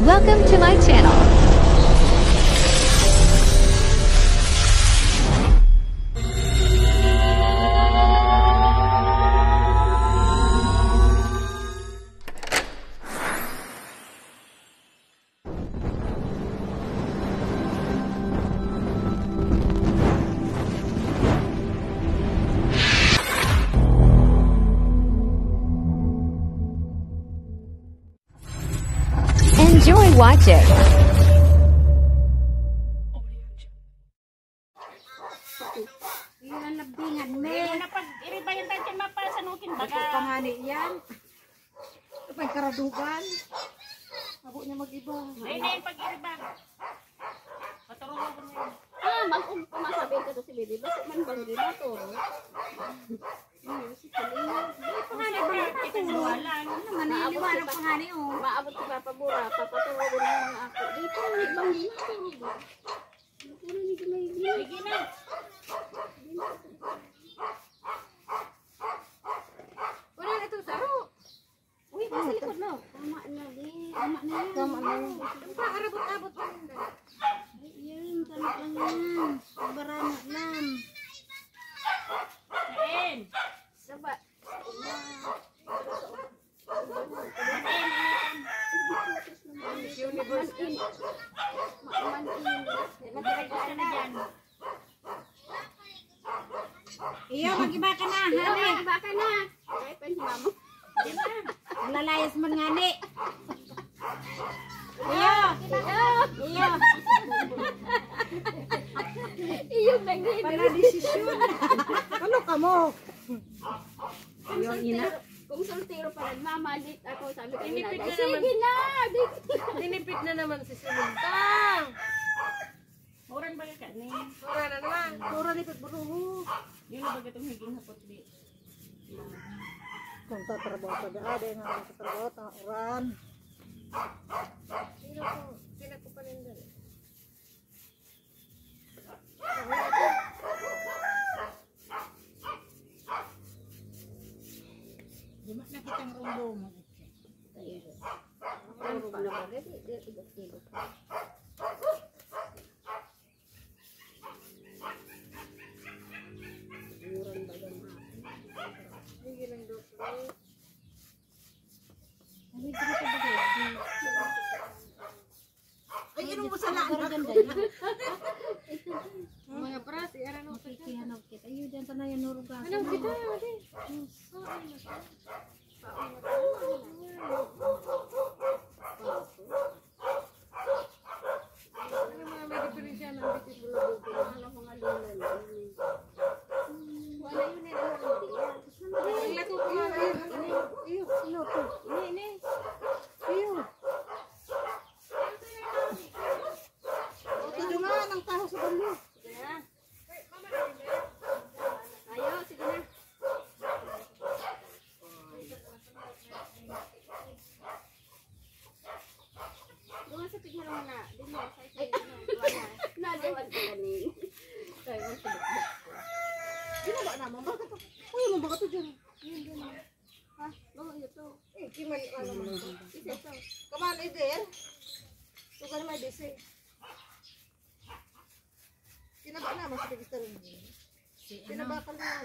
Welcome to my channel. Enjoy watching. Yan labingan me. Na pag iribayan tayo dyan mapasanukin baga. Bakit pangani yan? Kapag karadugan. Abo niya mag-iba. Ay na yung pag iriban. Paturungan ko na yun. Pumasabi ka to si Bibi, basta man bang di maturo. Si Kalina. Pangani ba na naturo? Ano naman na iliwanag pangani o? Maabot si Papa Bura, papaturo ko ng mga ako. Dito, bang di maturo. Sige na. Wala na ito saro. Uy, sa likod no. Tama na din. Tama na yan. Tama na yan. Arabot-abot pa rin dahil. Yan, tama lang yan. Barama lang. Kain. Saba. Universe. Magkakita na dyan. Iyo, mag-iba ka na. Ano, Hani. iba ka na. Ay, pa si Mama. Diyan na. Lalayas man ngani. Iyo. Iyo. Iyong nag-ibig. Para desisyon. Ano ka mo? Yung ina. Kung soltero pa rin, Mama, dit ako. Sabi ko, Tinipid na sige naman. na. Dit. Tinipid na naman si Simuntang. Murang baga ka ni. Mura na naman. Mura ni Pagburuho. Yun na baga itong higing hapot di. Kung tatrabaho pa daan, dahil nga tatrabaho, uran. Sino po? Sino po panindan? Di mas nakitang rumbo mo. Ang na bagay, dit. Ibot-ibot. Murang baga na. Hindi lang doktor. Ay, dito ka bagay. Ay, inom mo sa laan. Ganda yun. Mga pras, iyan ang Kikihanap kita. Iyo, dyan sa na yan, nurugan. Ano kita? Ano mga may diferensya ng biti bulabugo? Ano mga lola na. Wala yun eh, ano ang bilang. Ay, lato ko yun. Iyo, sino to? Ini. Iyo. Ito nga, ang taho sa balo. Sige na. Ayo, sige na. Doon sa pighalong na. Doon mo, sa isa. Nadawan ka ganin. Kaya mo sa bakbak ko. Ginaba naman, bakit to? Uy, mo bakit to dyan? Yun. Ha? Oo, ito. Eh, kiman, ano mo? Isa ito. Come on, Eder. Ito ka naman, Desi. Kinaba naman sa register rin. Kinaba ka lang.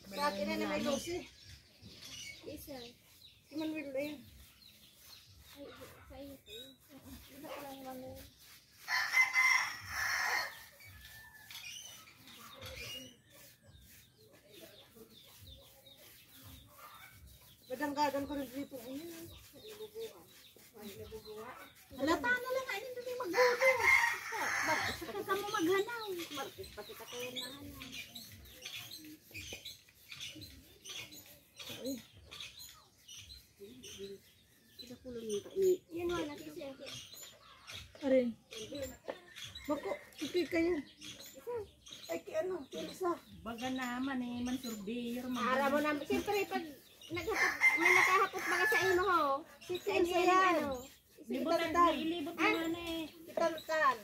Sa akin na may losi. Isa. Kiman will na yun. Ay, sa iyo. Wala ko lang naman. Gadang-gadang ko rin dito. Ayun. Halata na lang. Ayun, hindi magbuto. Saka ka mo maghanaw. Martis pa kita kayo mahanaw. Kita kulong yung kain. Yan wala kasi ang Arin. Bako, ikay kayo. Ay, ano, isa. Baga naman eh, man surveyor. Ara mo naman. Siyempre, pag may nakahapot mga sa ino ho. Sa inyo Isa yan. yan. Ano. Libot na, ilibot naman eh. Kitan-tan.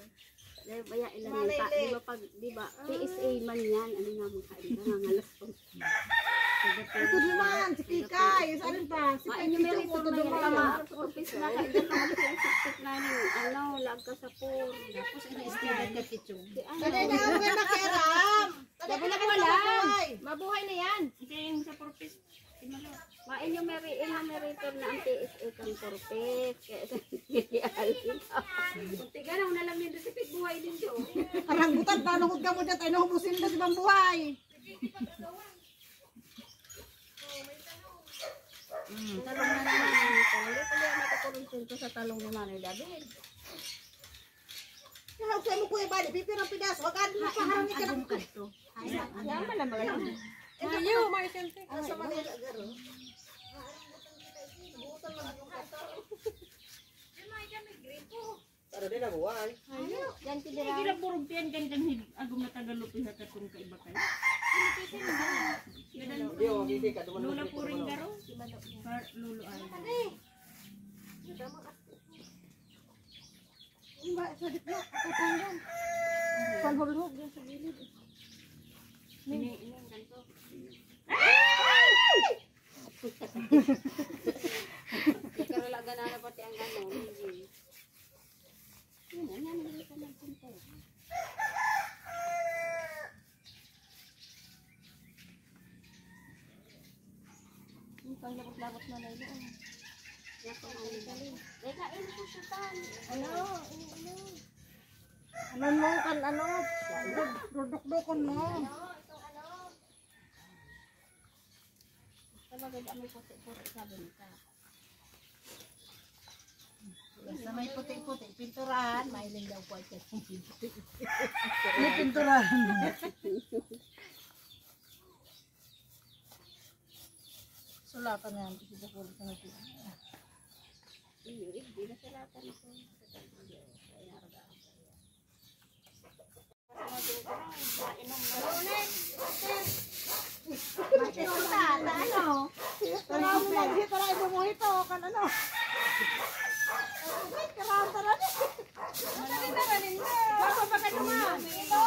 Baya ilan yung ta. Di ba pag, di ba? PSA man yan. Ano nga mga kain. Nangangalas po. Ito naman, si Kikay. Saan pa? Si Ay, yung meron Kikay, po ito na naman. yan. Nakaingat naman siya yung sipsip namin. Ano, lagka sa pool. Tapos ina-estimate ka kitchen. Dali na ako kayo nakiaram. Sabi na po lang. Mabuhay na yan. Ito yung sa purpose. Main yung numerator na ang PSA kang purpose. Kaya sa alin. Tiga na, una lang yung resipit buhay din siya. Karanggutan, paano kung ka mo dyan? Tayo nahubusin mo si Bang Buhay. Talong na naman. Pali ang matakulunsin ko sa talong ni Manay David. Kaya sa'yo mo kuya bali, pipirang pinas. Wag ka na paharang ka ng kanto. Yaman na mga yun. Ayaw, may selfie. Sa Manila, garo. Pero din na buwan. Yan Hindi tidira. lang burumpian ganyan agum na tagalupi sa katong kaiba kayo. Hindi, o, hindi ka. Lula po rin garo. Lulo ay. Ba, sa dikla. Katanggan. Palhulhog yan sa gilid. Ini ang ganito. Ikaralaga na pati ang gano'n. Yun, yan ang ka nagpunta. Yung panglabot-labot na na ilo. Yan po ang galing. Teka, ino po sutan. Ano mo kan ano? Duduk-dukon mo. Talaga may puti-puti sabi nito. Sa may puti-puti, pinturahan. Mailing daw po ito. May pinturahan. Sulatan nga ang pisipulit sa natin. Hindi na silatan ito. Ano? Tara mo lang, tara mo mo ito, kan ano? Tara, tara. Tara na rin. Baka baka naman. Ito.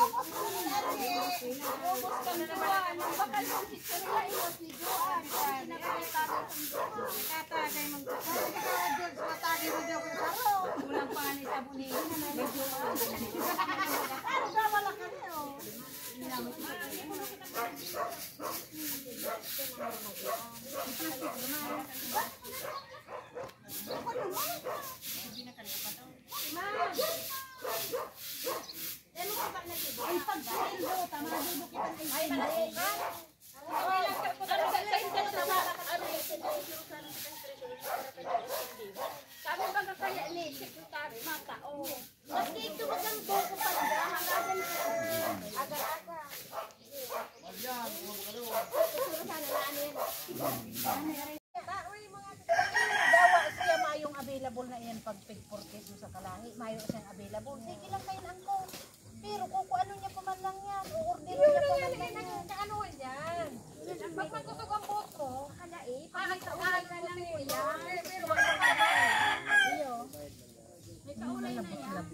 Ubos ka na naman. Baka yung picture nila iyo si Joan. Nakatagay magkakasal. Nakatagay matagay mo daw kung saro. Walang pangalit sa bunin. Ano ba wala ka niyo? Ay, pagkain mo, tama na dito kita. Ay, mali. Okay lang, sa Kami baga kaya ni Secretary Matao. Nandito ba ang buko pa niya? Hanggang aga-aga. Dawa siya mayong available na iyan pag pig porkes mo sa kalahi. Mayo siyang available. Sige lang kayo lang ko. Pero kung ano niya pa man lang yan, o-order niya pa man lang yan. Ano yan? Pag magkusog ang boat mo, Kalai, pakakaulay na lang ko yan. Pero wag ka iyo. May kaulay na yan.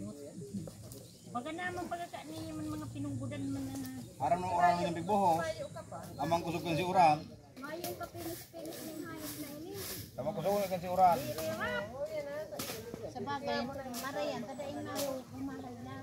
Baga naman pagka niya man mga pinunggudan man na. Aram ng orang ng bigboho. Amang kusog kan si uran. mayong kapinis-pinis ng hayop na ini. Amang kusog kan si uran. Sa bagay, marayan, tadaing na umaray na.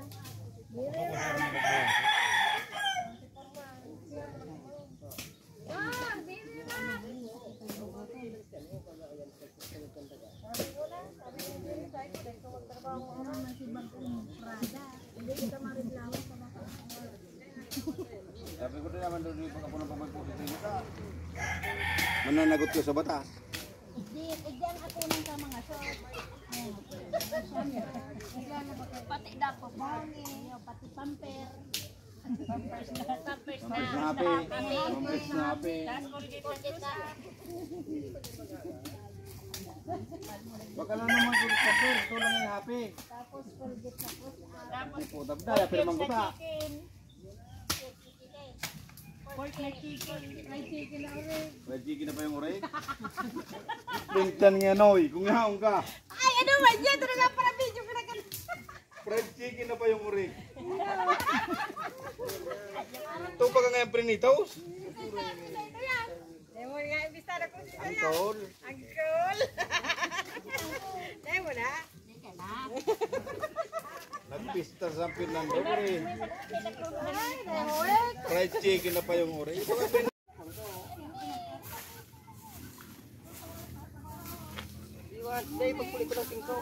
Sabi ko din naman doon yung pagkapunan pag magpusin ka. Mananagot ko sa batas. Diyan ako nang sa mga short. Pati dapo Bongi, pati pamper. Pampers na happy. Pampers na happy. Baka lang naman kulit sa ito. Ito lang yung happy. Tapos Colgate na po. Hindi po dabdala pero mangguta. Pork na chicken. May chicken na ulit. Fried chicken na pa yung uray. Pintan nga noy. Kung yaong ka. Ay, ano ba yan? Ito na nga para video ko na ka. Fried chicken na pa yung uray. Ito pa ka ngayon prinitos. Demo nga, imbis na ko dito yan. Antol. Ang cool. Mr. Sampin ng ore. Ay, dahil. Fried chicken na pa yung ore. Iwas, day, pagpuli ko ng tingko.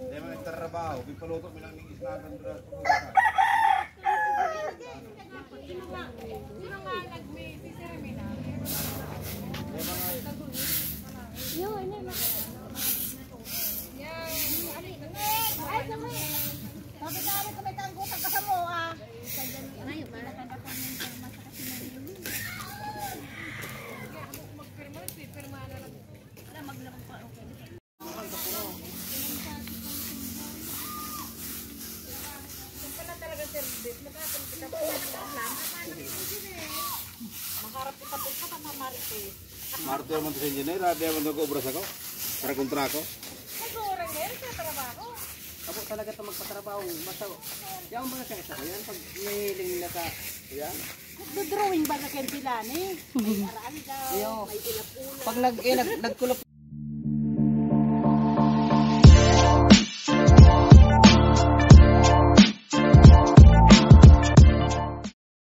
Hindi mo nagtrabaho. Pipaluto mo lang ng isla ng dulas. Sabi namin kami tanggutan ka sa mo ah. Marto naman sa engineer. Rabi naman nag-obras ako. Para kontra ako. Ako talaga ito magpatrabaho. Basta, yan mga sakit ako. Yan, pag nihiling nila sa, yan. Nagdo-drawing ba na kaya sila ni? May araan daw, Iyo. may ilapunan. Pag nagkulop